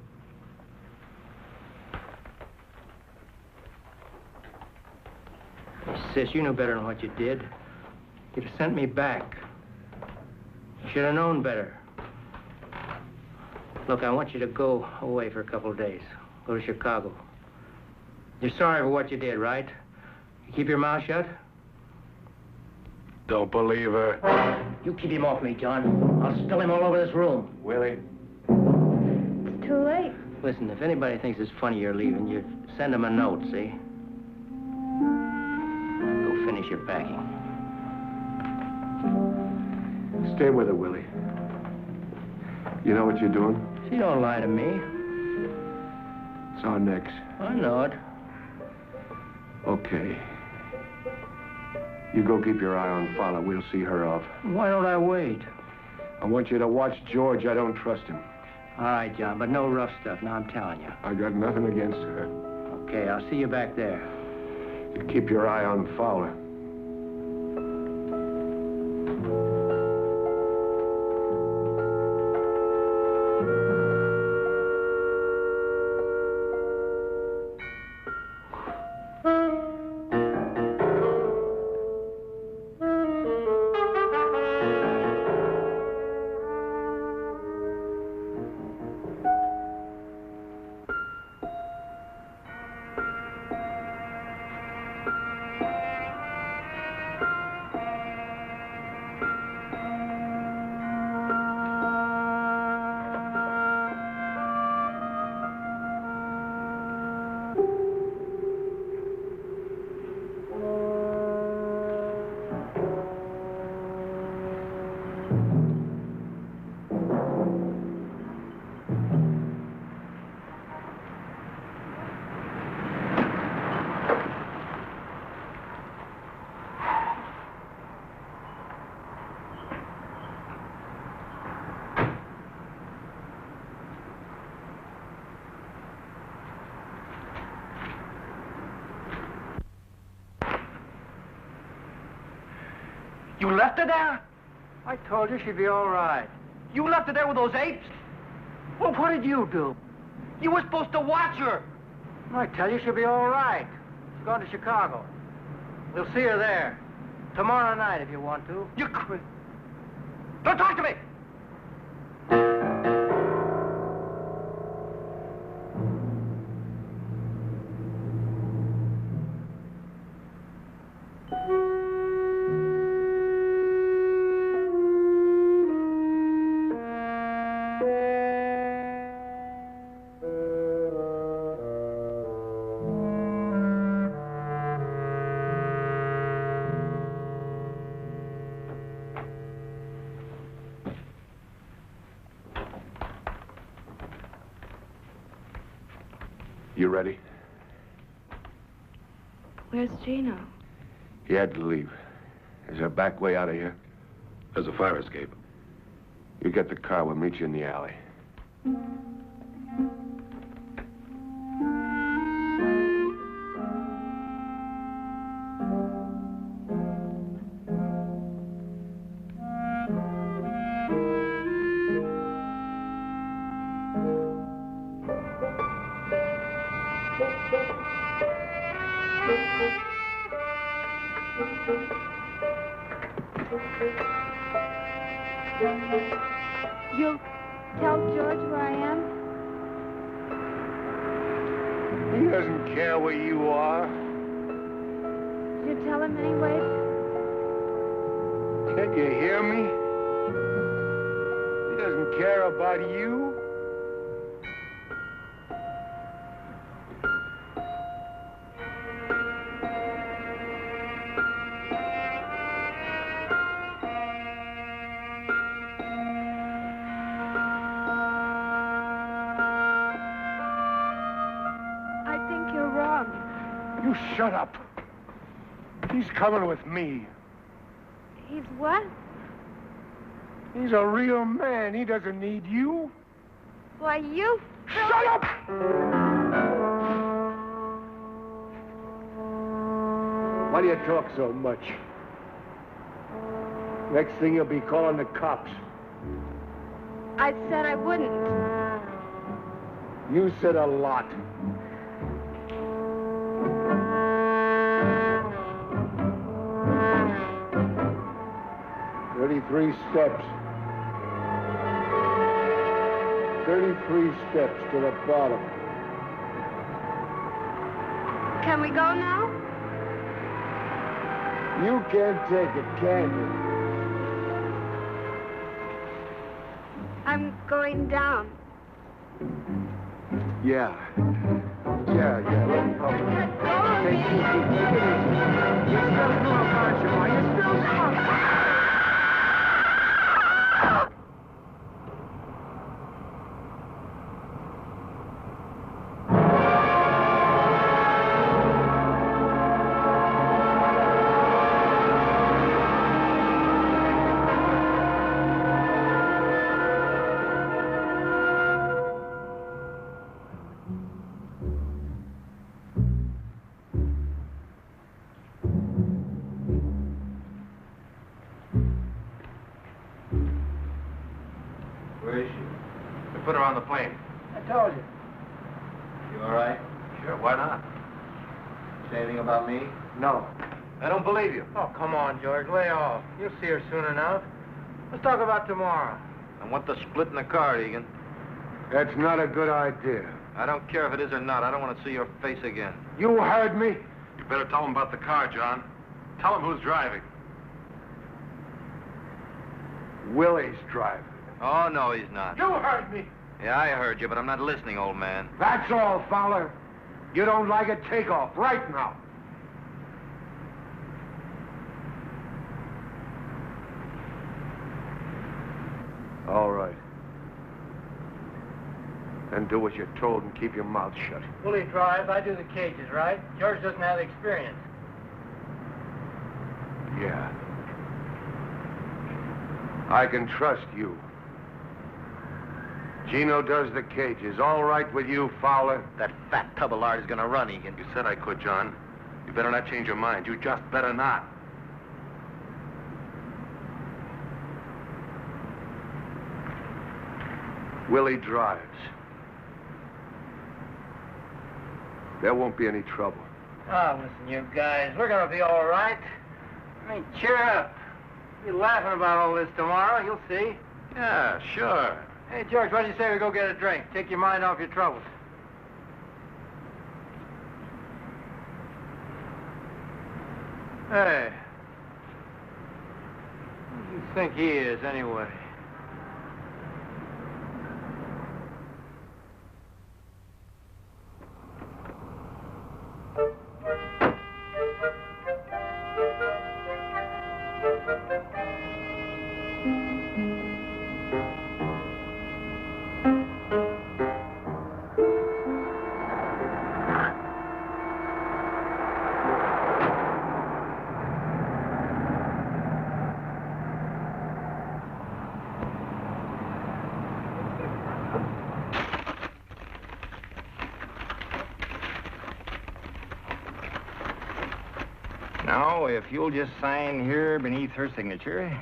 Sis, you knew better than what you did. You'd have sent me back. You should have known better. Look, I want you to go away for a couple of days. Go to Chicago. You're sorry for what you did, right? You keep your mouth shut? Don't believe her. You keep him off me, John. I'll spill him all over this room. Willie. It's too late. Listen, if anybody thinks it's funny you're leaving, you send them a note, see? Go finish your packing. Stay with her, Willie. You know what you're doing? She don't lie to me. It's our necks. I know it. Okay. You go keep your eye on Fowler. We'll see her off. Why don't I wait? I want you to watch George. I don't trust him. All right, John, but no rough stuff. Now I'm telling you. I got nothing against her. Okay, I'll see you back there. You keep your eye on Fowler. You left her there? I told you she'd be all right. You left her there with those apes? Well, what did you do? You were supposed to watch her. I tell you she'll be all right. She's gone to Chicago. We'll see her there. Tomorrow night, if you want to. You're crazy. Don't talk to me! You ready? Where's Gino? He had to leave. Is there a back way out of here? There's a fire escape. You get the car, we'll meet you in the alley. You'll tell George where I am? He doesn't care where you are. You tell him anyway? Can't you hear me? He doesn't care about you. You shut up. He's coming with me. He's what? He's a real man. He doesn't need you. Why, you... Shut up! Why do you talk so much? Next thing you'll be calling the cops. I said I wouldn't. You said a lot. "33 steps. 33 steps to the bottom." Can we go now? You can't take it, can you? I'm going down. Yeah. Let me help you. Take it easy. You're still doing fine, Shamar. You're still doing fine. Where is she? We put her on the plane. I told you. You all right? Sure, why not? Say anything about me? No. I don't believe you. Oh, come on, George. Lay off. You'll see her soon enough. Let's talk about tomorrow. I want the split in the car, Egan. That's not a good idea. I don't care if it is or not. I don't want to see your face again. You heard me. You better tell him about the car, John. Tell him who's driving. Willie's driving. Oh, no, he's not. You heard me. Yeah, I heard you, but I'm not listening, old man. That's all, Fowler. You don't like it, take off right now. All right. Then do what you're told and keep your mouth shut. Willie drives, I do the cages, right? George doesn't have the experience. Yeah. I can trust you. Gino does the cages. All right with you, Fowler? That fat tub of lard is going to run, Egan. You said I could, John. You better not change your mind. You just better not. Willie drives. There won't be any trouble. Oh, listen, you guys, we're gonna be all right. I mean, cheer up. You're laughing about all this tomorrow, you'll see. Yeah, sure. Hey, George, why don't you say we go get a drink? Take your mind off your troubles. Hey. Who do you think he is, anyway? Now, if you'll just sign here beneath her signature.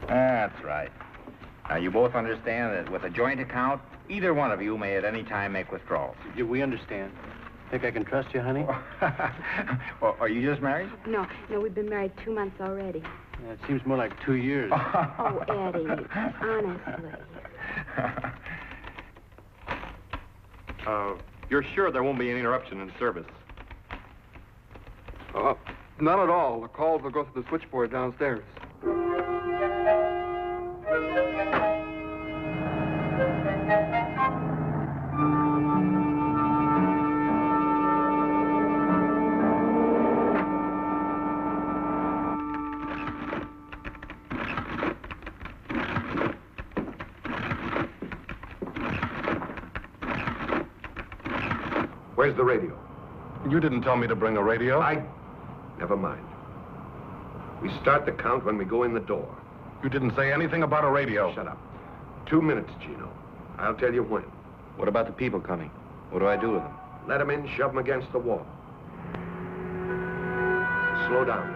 That's right. Now, you both understand that with a joint account, either one of you may at any time make withdrawals. We understand. Think I can trust you, honey? Well, are you just married? No, we've been married 2 months already. Yeah, it seems more like 2 years. Oh, Eddie, honestly. You're sure there won't be any interruption in service? None at all. The calls will go through the switchboard downstairs. Where's the radio? You didn't tell me to bring a radio. Never mind. We start the count when we go in the door. You didn't say anything about a radio. Shut up. 2 minutes, Gino. I'll tell you when. What about the people coming? What do I do with them? Let them in, shove them against the wall. Slow down.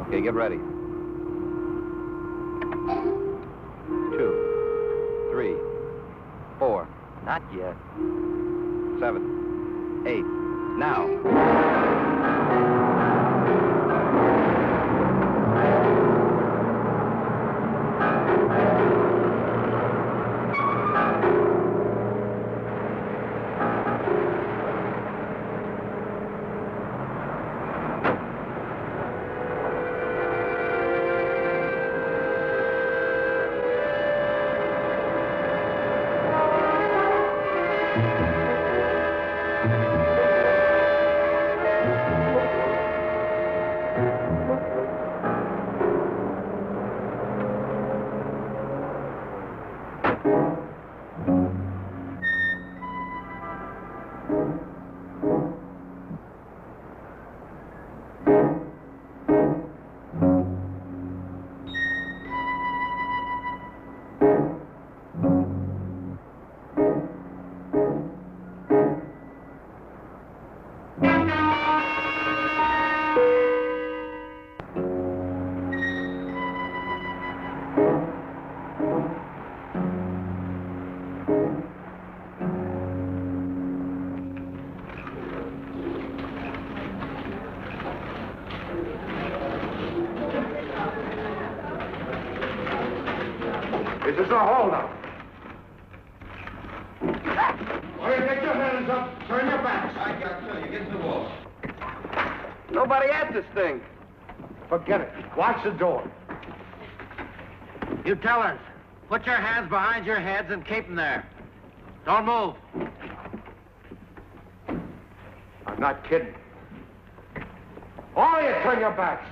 Okay, get ready. 2, 3, 4. Not yet. 7, 8. Now. This is a holdup. All right, take your hands up. Turn your backs. I got you. Get to the wall. Nobody at this thing. Forget it. Watch the door. You tellers, put your hands behind your heads and keep them there. Don't move. I'm not kidding. All of you, turn your backs.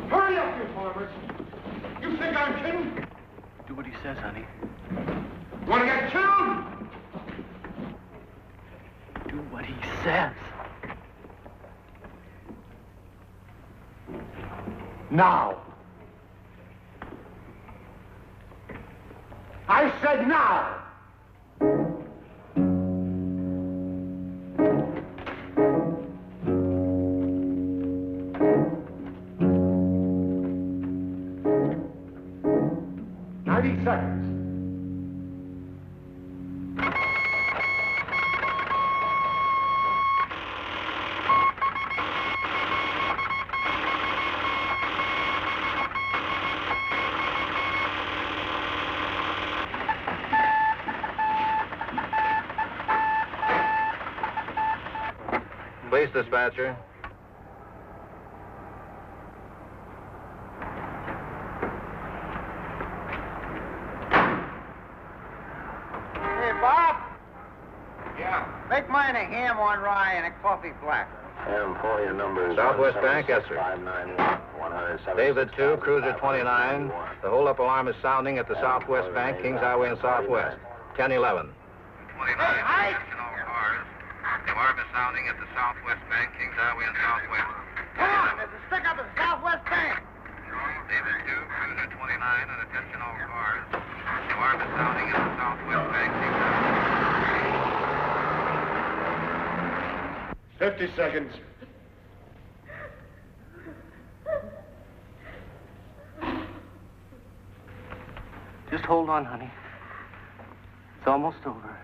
Hurry up, you farmers. You think I'm kidding? Do what he says, honey. You want to get killed? Do what he says. Now. I said now! Seconds. Police dispatcher. Make mine a ham on rye and a coffee black. And for your numbers. Southwest Bank, yes, sir. David 2, Cruiser 29. The hold-up alarm is sounding at the Southwest Bank, Kings Highway and Southwest. 1011. 29. Hey, the alarm is sounding at the Southwest Bank, Kings Highway and Southwest. Come on, there's a stick up at the Southwest Bank. David 2, Cruiser 29, and attention all cars. The alarm is sounding at the Southwest Bank, Kings Highway. 50 seconds. Just hold on, honey. It's almost over.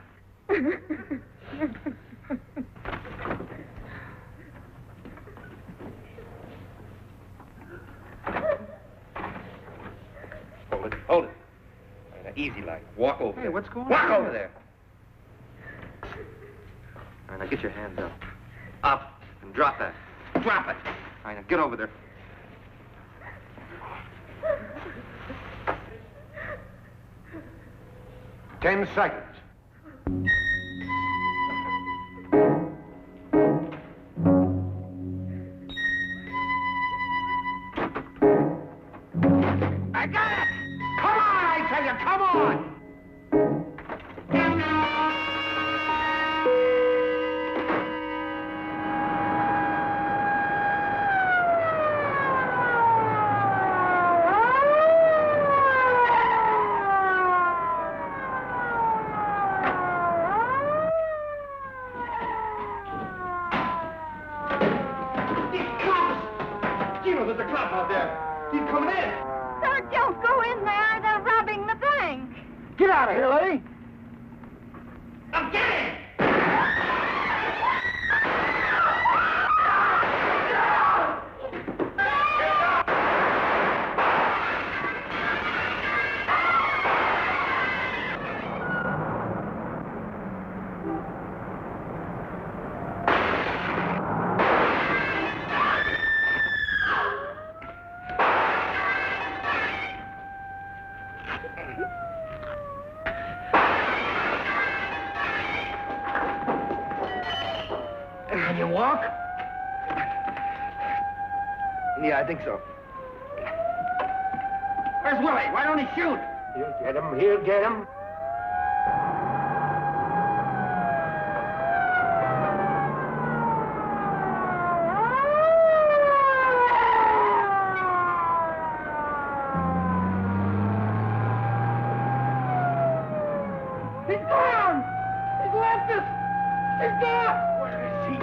Hold it. Easy like. Walk over. Hey, what's going on? Walk over there. All right, now get your hands up. Up, and drop that. Drop it. All right, now get over there. Ten seconds. I got it! Come on, I tell you, come on! There's a cop out there. He's coming in. Sir, don't go in there. They're robbing the bank. Get out of here, lady. I'm getting. Can you walk? Yeah, I think so. Where's Willie? Why don't he shoot? He'll get him. He'll get him. He's gone! He's left us! He's gone! Where is he?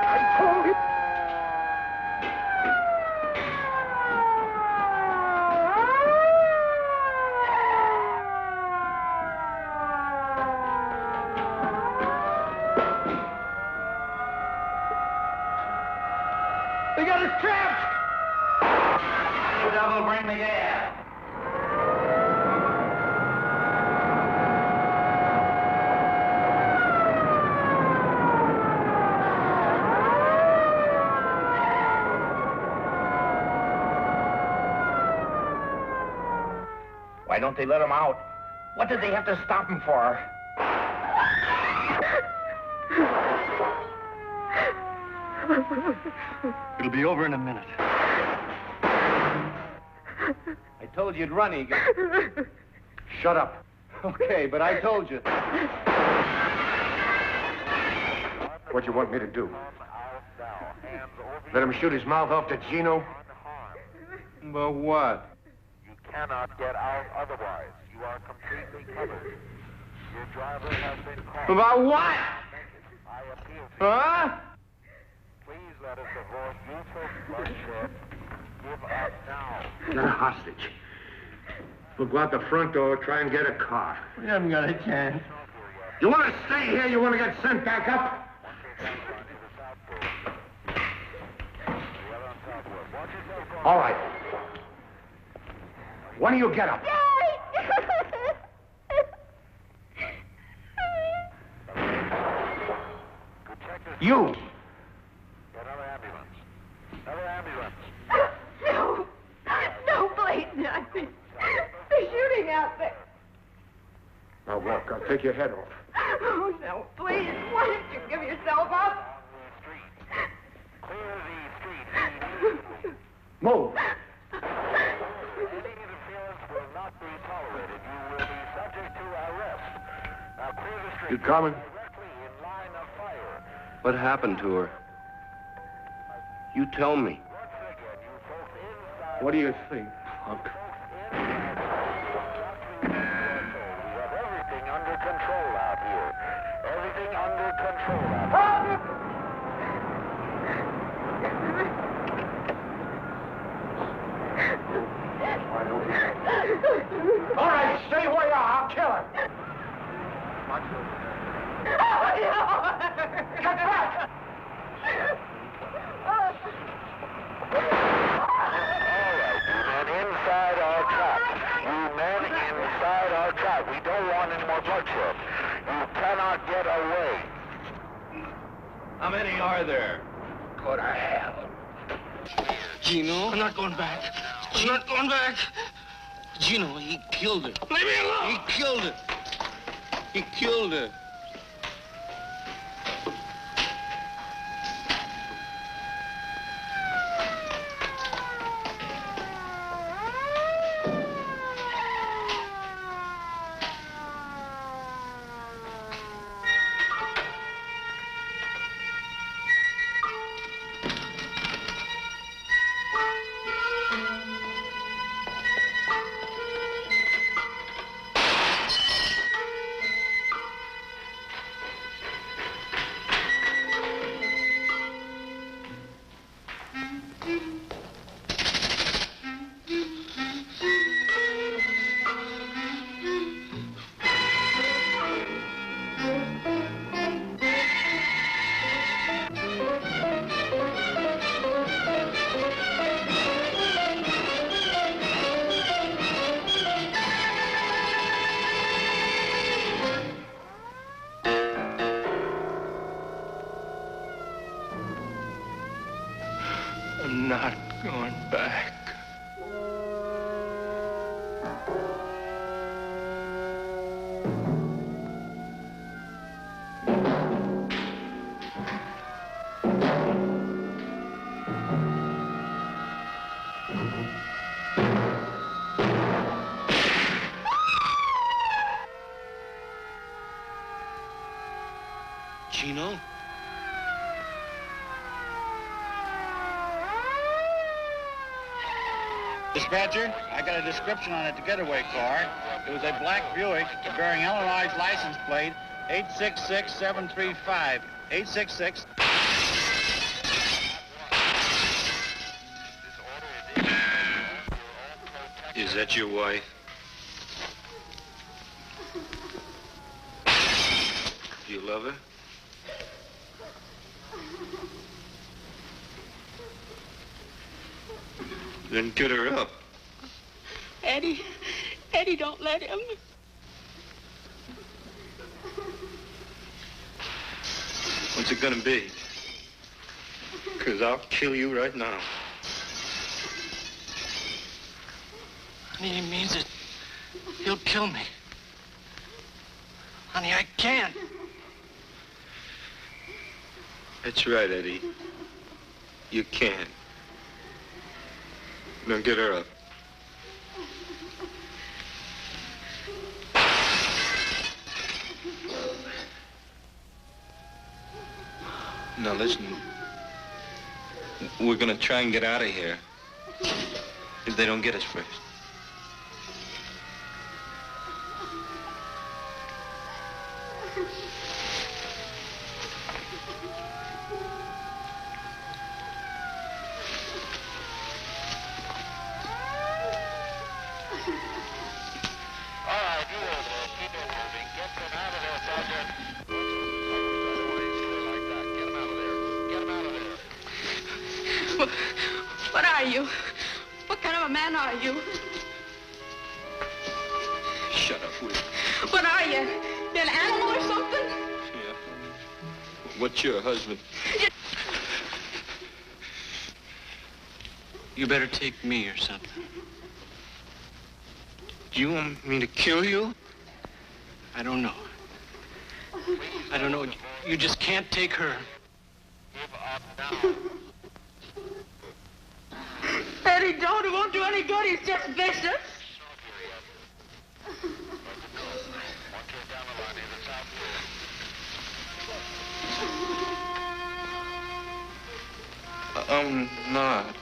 I told him! They got us trapped! You devil, bring the air. Why don't they let him out? What did they have to stop him for? It'll be over in a minute. I told you you'd run, Egan. Shut up. Okay, but I told you. What do you want me to do? Let him shoot his mouth off to Gino? But what? You cannot get out otherwise. You are completely covered. Your driver has been caught. About what? I appeal to Huh? you. Please let us avoid useless bloodshed. Give up now. You're a hostage. We'll go out the front door, try and get a car. We haven't got a chance. You want to stay here? You want to get sent back up? All right. When do you get up? You! Another ambulance. Another ambulance. No. No, please, not. They're shooting out there. Now walk. I'll take your head off. Oh, no, please. Why don't you give yourself up? Clear the street. Move. Any interference will not be tolerated. You will be subject to arrest. Now clear the street. You coming? Directly in line of fire. What happened to her? You tell me. Once again, you folks inside. What do you think, punk? We have everything under control out here. Everything under control out here. All right, stay where you are. I'll kill her. Get back! Inside our trap. You men inside our trap. We don't want any more bloodshed. You cannot get away. How many are there? Go to hell. Gino? I'm not going back. I'm not going back. Gino, he killed her. Leave me alone! He killed her. He killed her. I'm not going back. Gino? Dispatcher, I got a description on a getaway car. It was a black Buick bearing Illinois license plate 866735. 866. Is that your wife? Do you love her? Then get her up. Eddie, don't let him. What's it gonna be? 'Cause I'll kill you right now. Honey, he means it. He'll kill me. Honey, I can't. That's right, Eddie. You can't. Now get her up. Now listen. We're gonna try and get out of here. if they don't get us first. What are you? What kind of a man are you? Shut up, will you? What are you? You an animal or something? Yeah. What's your husband? You better take me or something. Do you want me to kill you? I don't know. I don't know. You just can't take her. Eddie, don't. It won't do any good. He's just vicious. I'm not.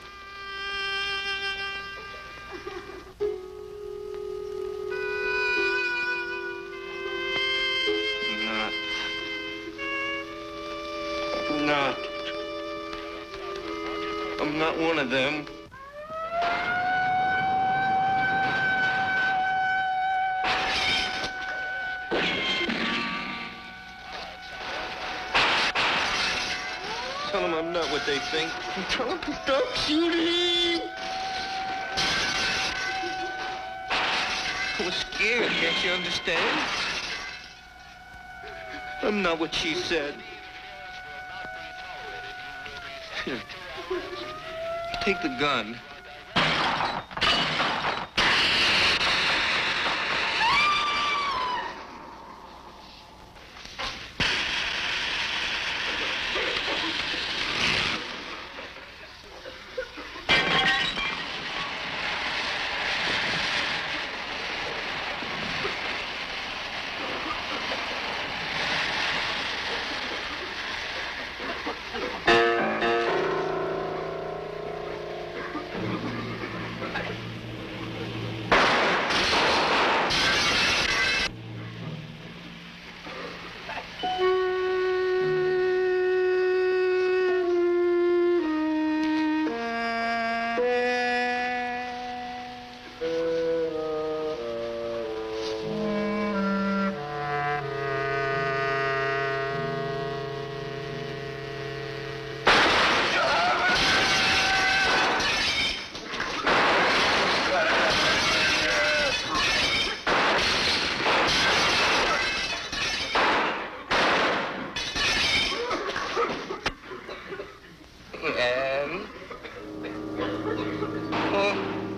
I'm not one of them. Tell them I'm not what they think. Tell them to stop shooting. I was scared, can't you understand? I'm not what she said. Here. Take the gun.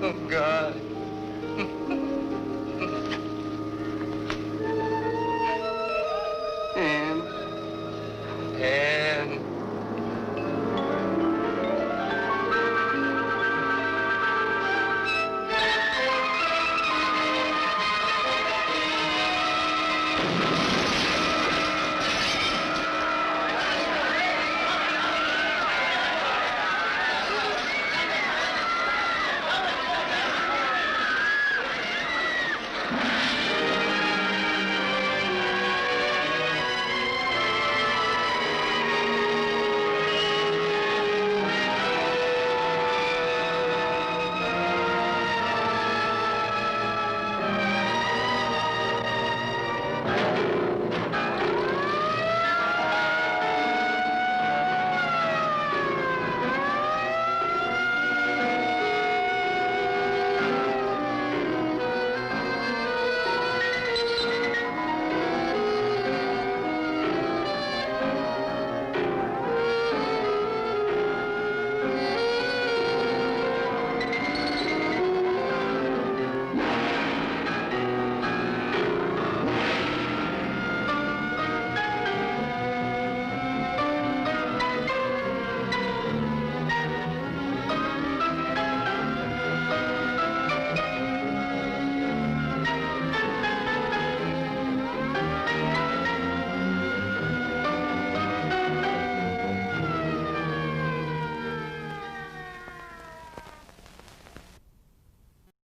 Oh, God.